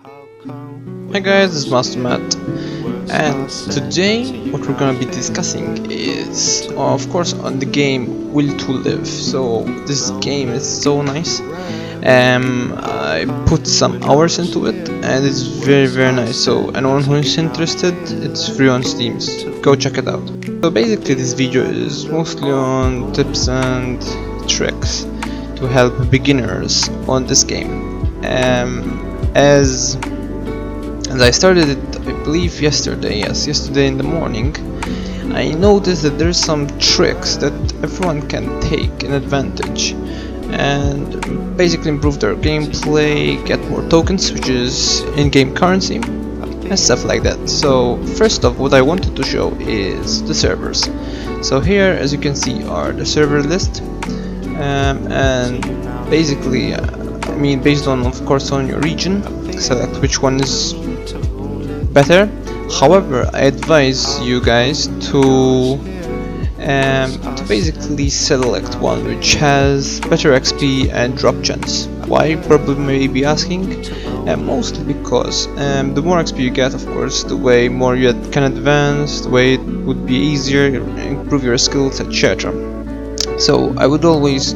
Hi guys, this is Master Matt, and today what we're gonna be discussing is, of course, on the game Will to Live. So this game is so nice. I put some hours into it, and it's very nice. So anyone who is interested, it's free on Steam. So go check it out. So basically, this video is mostly on tips and tricks to help beginners on this game. As I started it, I believe yesterday, yesterday in the morning, I noticed that there's some tricks that everyone can take an advantage and basically improve their gameplay, get more tokens, which is in-game currency, and stuff like that. So first off, what I wanted to show is the servers. So here, as you can see, are the server list, and basically, I mean, based on, of course, on your region, select which one is better. However, I advise you guys to basically select one which has better XP and drop chance. Why? Probably may be asking. Mostly because the more XP you get, of course, the way more you can advance, the way it would be easier, improve your skills, etc. So I would always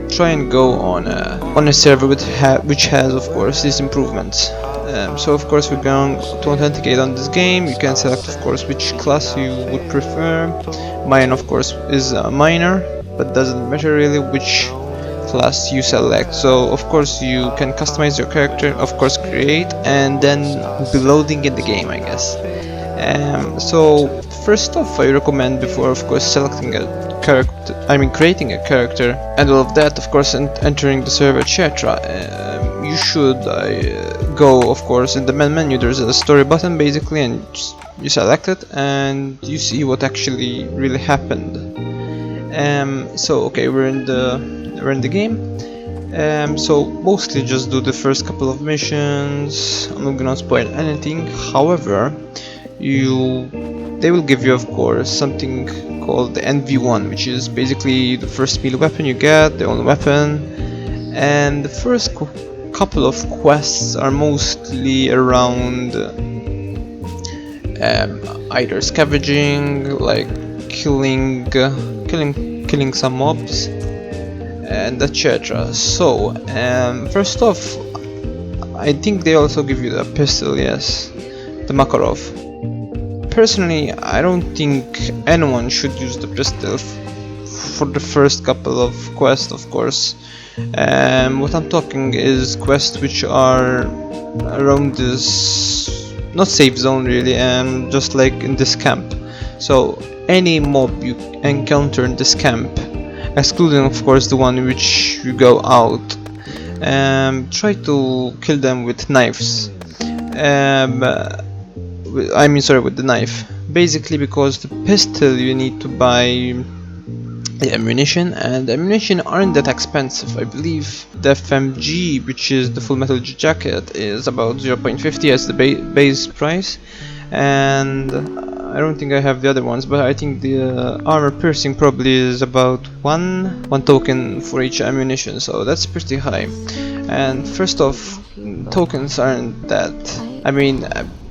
try and go on a server which has, of course, these improvements. So of course we're going to authenticate on this game. You can select, of course, which class you would prefer. Mine, of course, is a miner, but doesn't matter really which class you select. So of course you can customize your character, of course create, and then be loading in the game, I guess. So first off, I recommend, before of course selecting a character, I mean creating a character and all of that, of course, and entering the server, etc., you should go, of course, in the main menu. There's a story button basically, and you select it and you see what actually really happened. So okay, we're in the game. So mostly just do the first couple of missions. I'm not gonna spoil anything. However, they will give you, of course, something called the NV1, which is basically the first melee weapon you get, the only weapon, and the first couple of quests are mostly around either scavenging, like killing some mobs, and etc. So first off, I think they also give you the pistol, yes, the Makarov. Personally, I don't think anyone should use the pistol for the first couple of quests, of course. What I'm talking is quests which are around this, not safe zone really, just like in this camp. So any mob you encounter in this camp, excluding of course the one which you go out, try to kill them with knives. I mean, sorry, with the knife. Basically, because the pistol you need to buy the ammunition, and the ammunition aren't that expensive. I believe the FMG, which is the full metal jacket, is about 0.50 as the base price, and I don't think I have the other ones, but I think the armor piercing probably is about one token for each ammunition, so that's pretty high. And first off, tokens aren't that, I mean,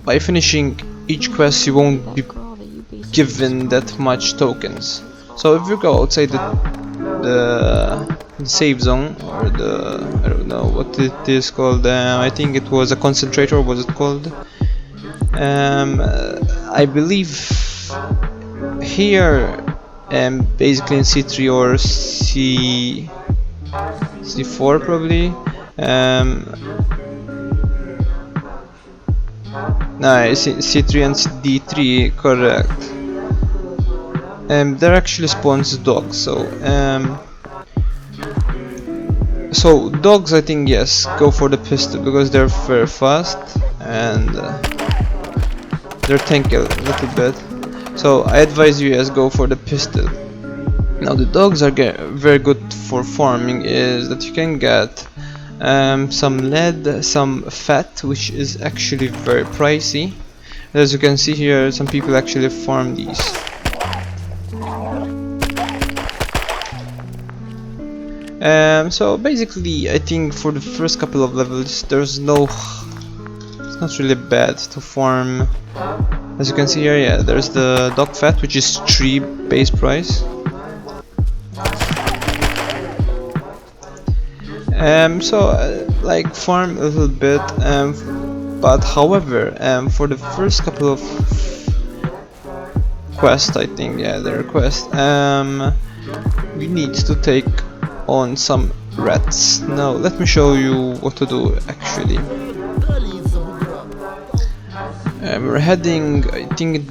by finishing each quest you won't be given that much tokens. So if you go outside the save zone, or the, I don't know what it is called, I think it was a concentrator, was it called? I believe here, basically in C3 or C4 probably, no, C3 and D3, correct. There actually spawns dogs, so dogs, I think, yes, go for the pistol because they're very fast and they're tanky a little bit. So I advise you, yes, go for the pistol. Now the dogs are very good for farming, is that you can get some lead, some fat, which is actually very pricey. As you can see here, some people actually farm these. So basically, I think for the first couple of levels there's no it's not really bad to farm. As you can see here, yeah, there's the dog fat, which is 3 base price. Like farm a little bit, but however, for the first couple of quests, I think, yeah, the request, we need to take on some rats. Now let me show you what to do actually. We're heading,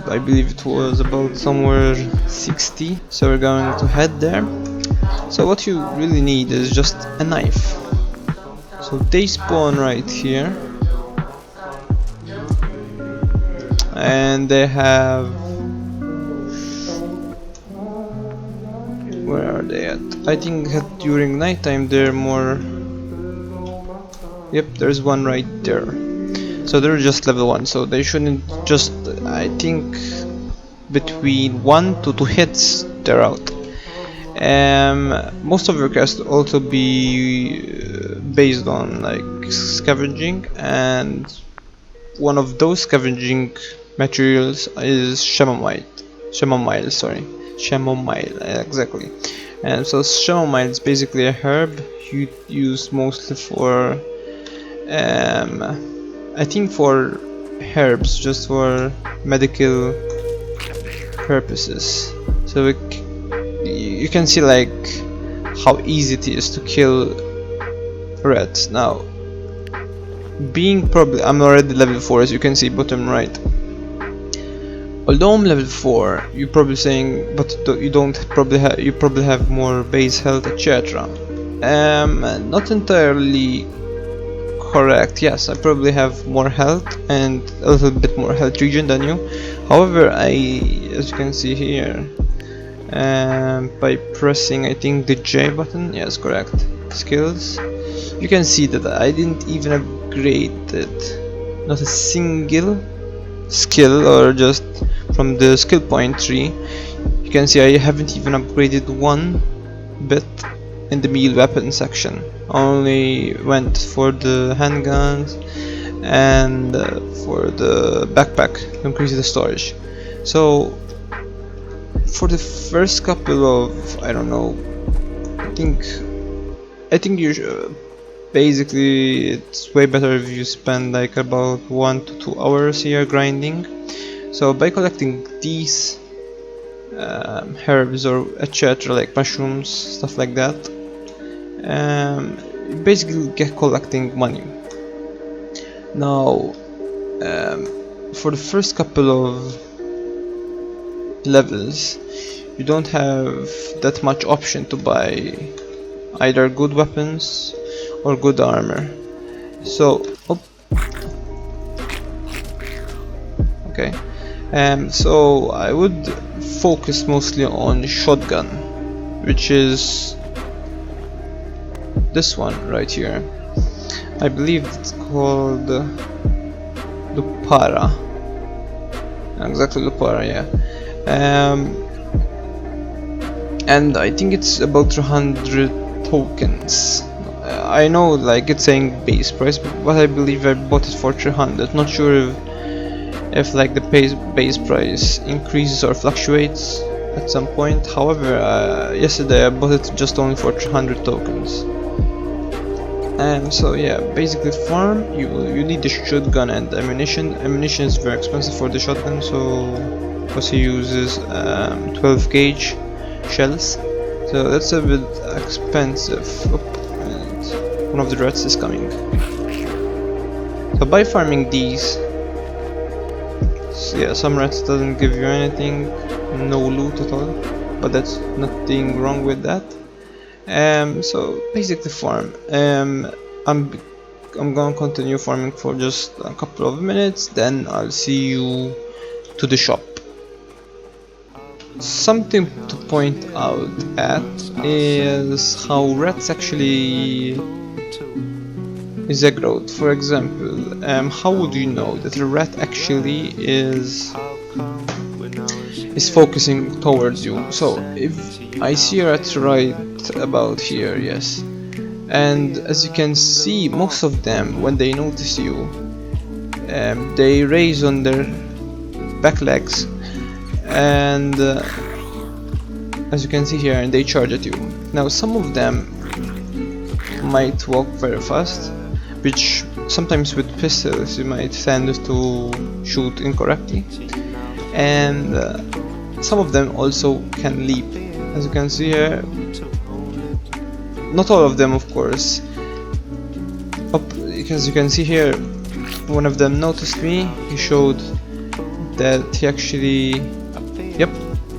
I believe it was about somewhere 60, so we're going to head there. So what you really need is just a knife. So they spawn right here, and they have, where are they at? I think that during nighttime they're more, yep, there's one right there. So they're just level 1, so they shouldn't just, I think between 1 to 2 hits they're out. Most of your quests also be based on like scavenging, and one of those scavenging materials is chamomile, exactly. And so chamomile is basically a herb you use mostly for I think for herbs, just for medical purposes. So you can see like how easy it is to kill rats. Now, being probably, I'm already level 4, as you can see bottom right. Although I'm level 4, you're probably saying, but you probably have more base health, etc. Not entirely correct. Yes, I probably have more health and a little bit more health regen than you. However, as you can see here, by pressing, I think, the J button, yes, correct, skills, you can see that I didn't even upgrade it, not a single skill, or just from the skill point tree. You can see I haven't even upgraded one bit in the melee weapon section. Only went for the handguns and for the backpack to increase the storage. So for the first couple of, I don't know, I think you basically it's way better if you spend like about 1 to 2 hours here grinding. So by collecting these herbs or etc, like mushrooms, stuff like that, you basically get collecting money. Now for the first couple of levels you don't have that much option to buy either good weapons or good armor. So okay, so I would focus mostly on shotgun, which is this one right here. I believe it's called Lupara. Exactly, Lupara, yeah. And I think it's about 300 tokens. I know, like, it's saying base price, but I believe I bought it for 300. Not sure if like the base price increases or fluctuates at some point. However, yesterday I bought it just only for 300 tokens. And so yeah, basically farm, you need the shotgun and ammunition. Ammunition is very expensive for the shotgun, so because he uses 12 gauge shells, so that's a bit expensive. And one of the rats is coming. So by farming these, so yeah, some rats doesn't give you anything, no loot at all, but that's nothing wrong with that. So basically farm. I'm gonna continue farming for just a couple of minutes, then I'll see you to the shop. Something to point out at is how rats actually is aggroed. For example, how would you know that a rat actually is focusing towards you? So if I see a rat right about here, yes, and as you can see, most of them, when they notice you, they raise on their back legs, and as you can see here, and they charge at you. Now some of them might walk very fast, which sometimes with pistols you might tend to shoot incorrectly, and some of them also can leap, as you can see here. Not all of them, of course. As you can see here, one of them noticed me. He showed that he actually, yep,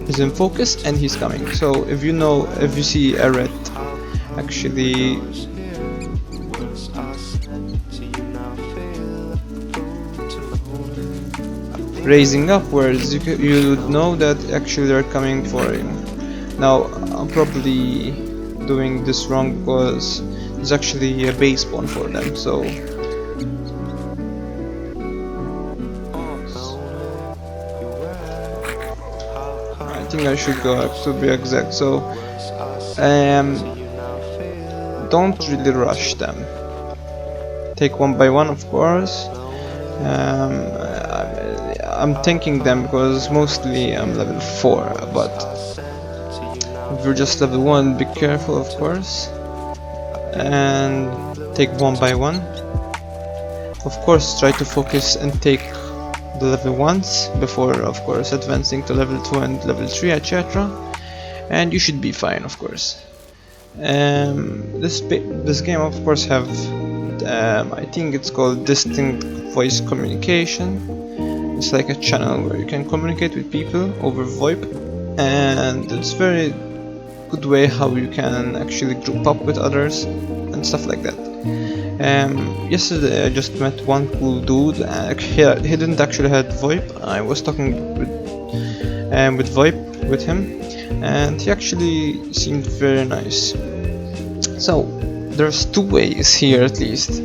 is in focus and he's coming. So if you see a red actually raising upwards, you would know that actually they're coming for him. Now I'm probably doing this wrong because there's actually a base spawn for them, so I think I should go up to be exact. So don't really rush them, take one by one, of course. I'm thanking them because mostly I'm level 4, but if you're just level 1, be careful, of course, and take one by one. Of course, try to focus and take the level 1s before, of course, advancing to level 2 and level 3, etc. And you should be fine, of course. This game, of course, have I think it's called distinct voice communication. It's like a channel where you can communicate with people over VoIP, and it's very good way how you can actually group up with others and stuff like that. Yesterday I just met one cool dude. He didn't actually have VoIP. I was talking with VoIP with him, and he actually seemed very nice. So there's two ways here at least.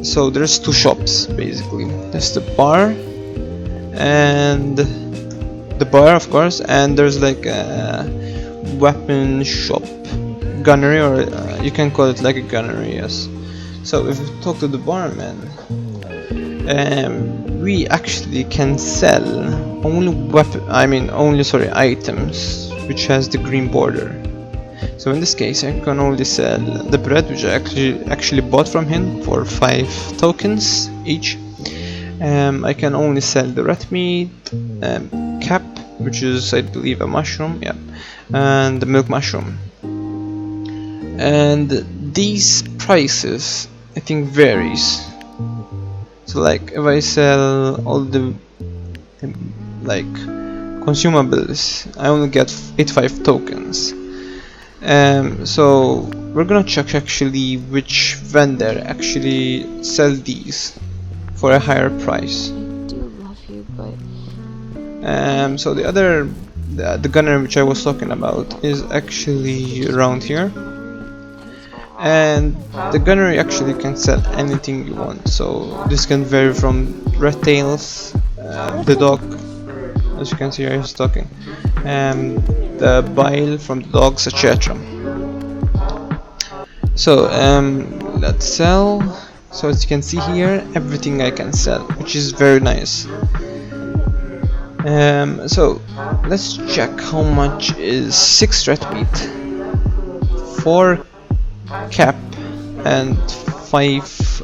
So there's two shops basically. There's the bar and the bar, of course, and there's like a weapon shop, gunnery, or you can call it like a gunnery, yes. So if we talk to the barman, we actually can sell only items which has the green border. So in this case I can only sell the bread, which I actually bought from him for 5 tokens each. I can only sell the red meat, cap, which is I believe a mushroom, yeah, and the milk mushroom. And these prices I think varies. So like if I sell all the like consumables, I only get 85 tokens. So we're gonna check actually which vendor actually sell these for a higher price. So the gunner which I was talking about is actually around here, and the gunnery actually can sell anything you want. So this can vary from red tails, the dog, as you can see here he's talking, the bile from the dogs, etc. So let's sell. So as you can see here, everything I can sell, which is very nice. So let's check how much is 6 red meat, 4 cap, and 5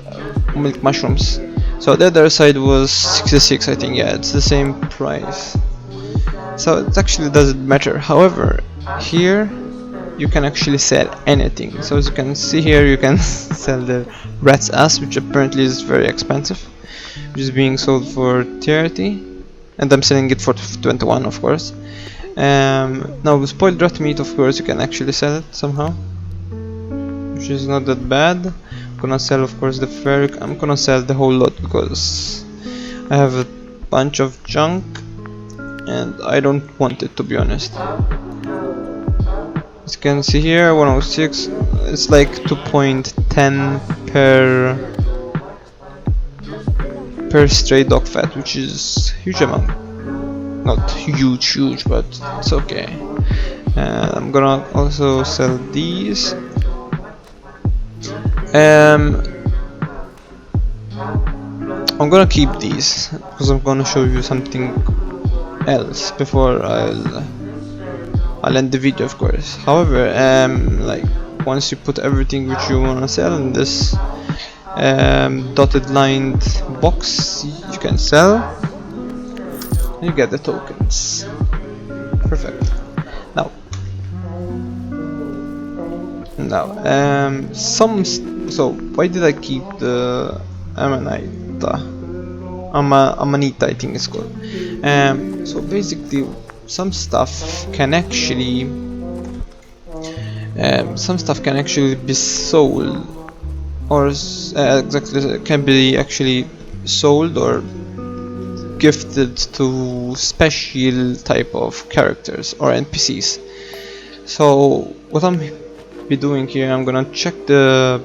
milk mushrooms. So the other side was 66, I think. Yeah, it's the same price. So it actually doesn't matter. However, here you can actually sell anything. So as you can see here, you can sell the rat's ass, which apparently is very expensive, which is being sold for 30, and I'm selling it for 21, of course. Now with spoiled rat meat, of course, you can actually sell it somehow, which is not that bad. I'm gonna sell, of course, the ferric. I'm gonna sell the whole lot because I have a bunch of junk and I don't want it, to be honest. As you can see here, 106, it's like 2.10 per stray dog fat, which is huge amount. Not huge, but it's okay. I'm gonna also sell these. I'm gonna keep these because I'm gonna show you something else before I'll end the video, of course. However, like once you put everything which you wanna sell in this dotted lined box, you can sell. You get the tokens. Perfect. Now, so why did I keep the Amanita, I think it's called. So basically, some stuff can actually be sold, or exactly can be actually sold or gifted to special type of characters or NPCs. So what I'm be doing here, I'm gonna check the.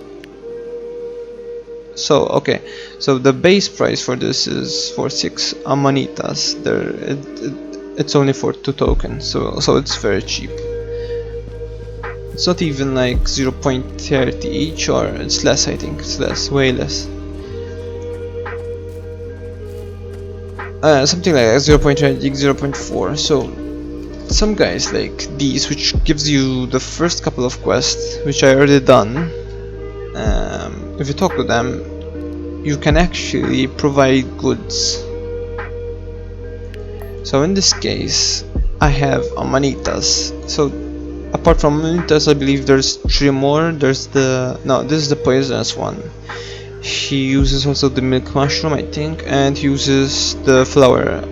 So okay, so the base price for this is for 6 amanitas. It's only for 2 tokens, so it's very cheap. It's not even like 0.30 each, or it's less. I think it's less, way less. Something like 0.30, 0.4. So some guys like these, which gives you the first couple of quests, which I already done. If you talk to them, you can actually provide goods. So in this case, I have amanitas. So apart from amanitas, I believe there's 3 more. There's the this is the poisonous one. He uses also the milk mushroom, I think, and he uses the flower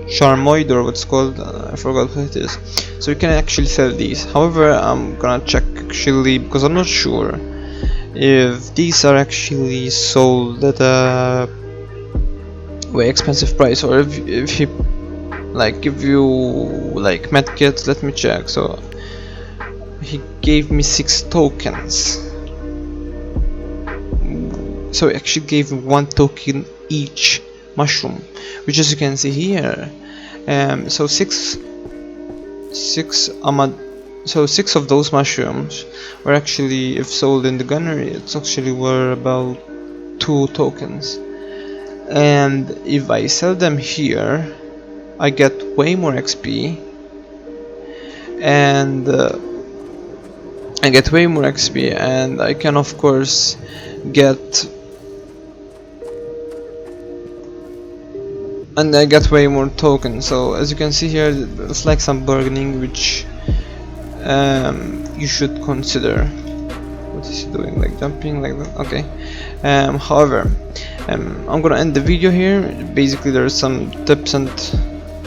charmoid, or what's called. I forgot what it is. So you can actually sell these. However, I'm gonna check actually because I'm not sure if these are actually sold at a way expensive price, or if he like give you like medkits. Let me check. So he gave me 6 tokens, so he actually gave me 1 token each mushroom, which, as you can see here, so 6 of those mushrooms were actually, if sold in the gunnery, it's actually were about 2 tokens. And if I sell them here, I get way more XP, and I can of course get, and I get way more tokens. So as you can see here, it's like some bargaining, which you should consider. What is he doing? Like jumping like that? Okay. However, I'm gonna end the video here. Basically, there are some tips and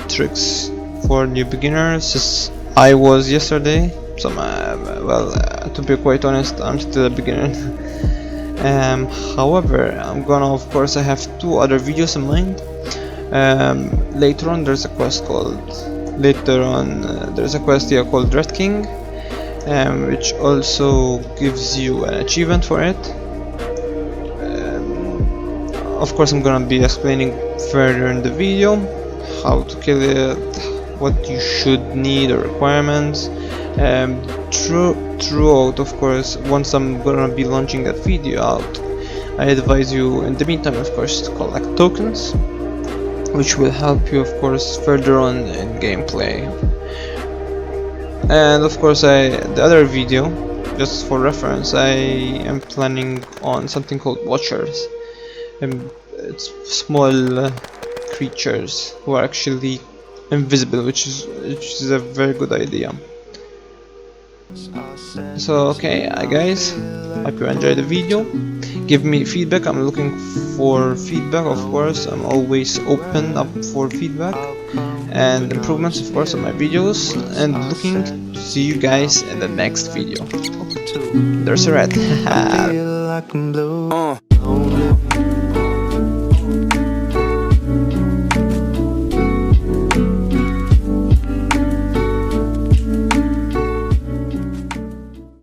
tricks for new beginners, as I was yesterday. So to be quite honest, I'm still a beginner. However, I'm gonna, of course, I have 2 other videos in mind. Later on, there's a quest here called Red King, which also gives you an achievement for it. Of course, I'm gonna be explaining further in the video how to kill it, what you should need, or requirements. Throughout, of course, once I'm gonna be launching that video out, I advise you in the meantime, of course, to collect tokens, which will help you, of course, further on in gameplay. And of course, the other video, just for reference, I am planning on something called Watchers. It's small creatures who are actually invisible, which is a very good idea. So okay, guys, hope you enjoyed the video. Give me feedback. I'm looking for feedback, of course. I'm always open up for feedback and improvements, of course, on my videos, and looking to see you guys in the next video. There's a red.